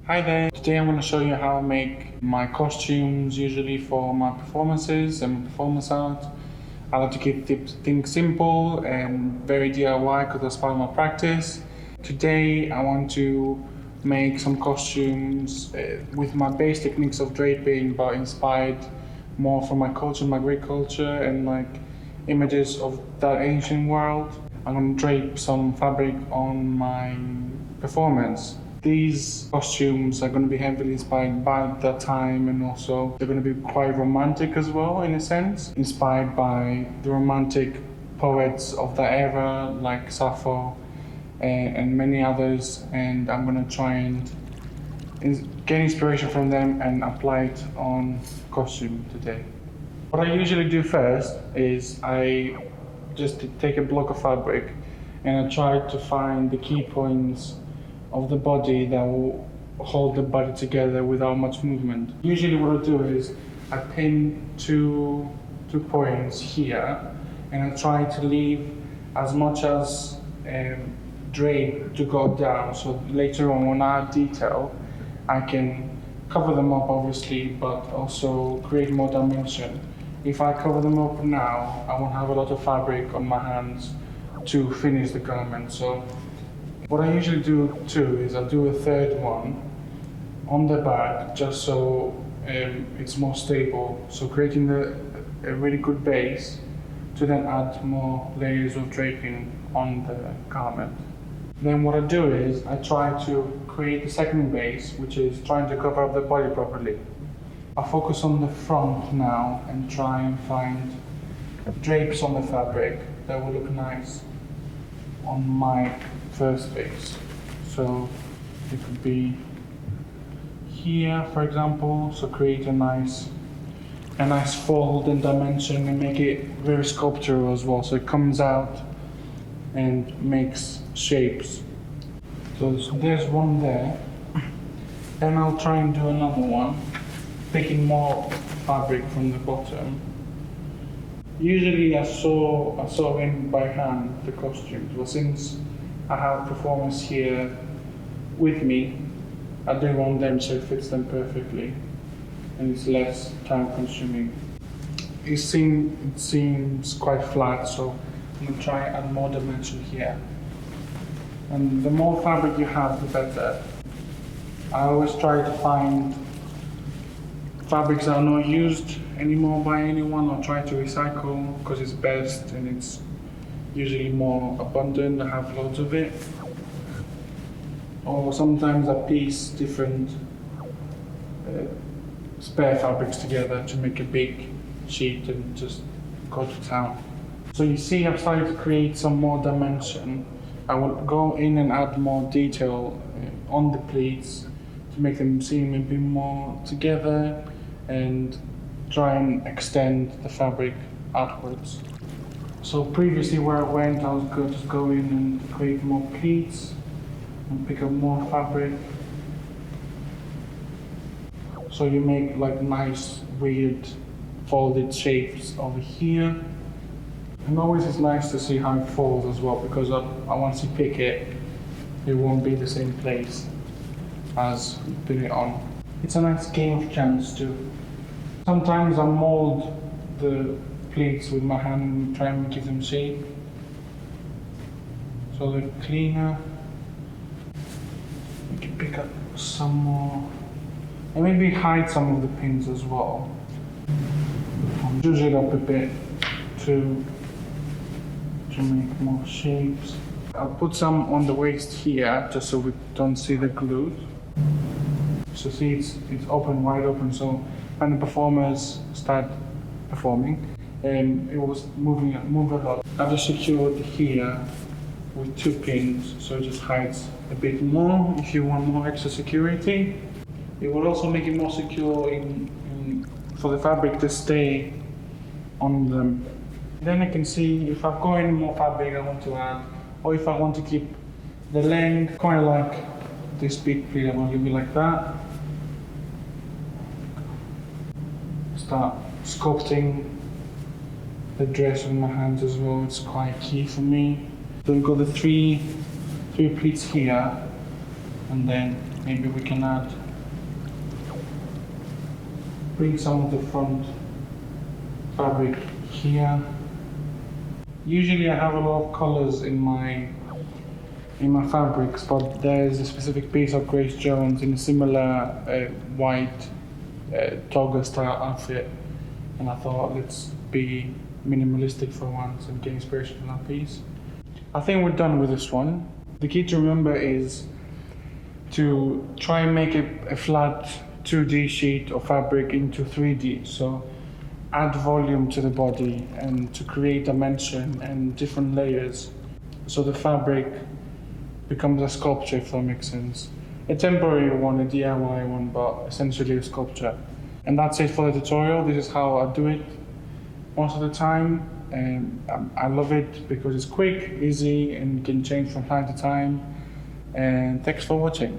Hi there, today I'm going to show you how I make my costumes usually for my performances and performance art. I like to keep things simple and very DIY because that's part of my practice. Today I want to make some costumes with my base techniques of draping, but inspired more from my culture, my Greek culture, and like images of that ancient world. I'm going to drape some fabric on my performance. These costumes are going to be heavily inspired by that time, and also they're going to be quite romantic as well, in a sense, inspired by the romantic poets of that era like Sappho and many others, and I'm going to try and get inspiration from them and apply it on costume today. What I usually do first is I just take a block of fabric and I try to find the key points of the body that will hold the body together without much movement. Usually what I do is I pin two points here and I try to leave as much as drape to go down, so later on when I add detail I can cover them up obviously, but also create more dimension. If I cover them up now, I won't have a lot of fabric on my hands to finish the garment. So what I usually do too is I'll do a third one on the back just so it's more stable. So creating a really good base to then add more layers of draping on the garment. Then what I do is I try to create the second base, which is trying to cover up the body properly. I focus on the front now and try and find drapes on the fabric that will look nice on my first base. So it could be here, for example, so create a nice fold and dimension and make it very sculptural as well, so it comes out and makes shapes. So there's one there. Then I'll try and do another one, picking more fabric from the bottom. Usually I sew in by hand the costumes, but since I have performers here with me, I do want them so it fits them perfectly and it's less time consuming. It seems quite flat, so I'm going to try and add more dimension here. And the more fabric you have, the better. I always try to find fabrics that are not used anymore by anyone, or try to recycle because it's best and it's usually more abundant. I have loads of it. Or sometimes I piece different spare fabrics together to make a big sheet and just go to town. So you see I've started to create some more dimension. I will go in and add more detail on the pleats to make them seem a bit more together and try and extend the fabric outwards. So previously where I went, I was going to go in and create more pleats and pick up more fabric. So you make like nice, weird, folded shapes over here. And always it's nice to see how it folds as well, because once you pick it, it won't be the same place as you put it on. It's a nice game of chance too. Sometimes I mold the pleats with my hand and try and give them shape, so they're cleaner. You can pick up some more and maybe hide some of the pins as well. I'll zhuzh it up a bit to make more shapes. I'll put some on the waist here just so we don't see the glute. So see it's open, wide open, so when the performers start performing, it was move a lot. I've just secured here with 2 pins, so it just hides a bit more if you want more extra security. It will also make it more secure for the fabric to stay on them. Then I can see if I've got any more fabric I want to add, or if I want to keep the length, quite like this big pleat, I will leave it like that. Start sculpting the dress with my hands as well, it's quite key for me. So we've got the three pleats here, And then maybe we can bring some of the front fabric here. Usually I have a lot of colors in my fabrics, but there's a specific piece of Grace Jones in a similar white toga style outfit, and I thought let's be minimalistic for once and get inspiration from that piece. I think we're done with this one. The key to remember is to try and make a flat 2D sheet of fabric into 3D. So add volume to the body and to create dimension and different layers. So the fabric becomes a sculpture, if that makes sense. A temporary one, a DIY one, but essentially a sculpture. And that's it for the tutorial. This is how I do it most of the time. And I love it because it's quick, easy, and can change from time to time. And thanks for watching.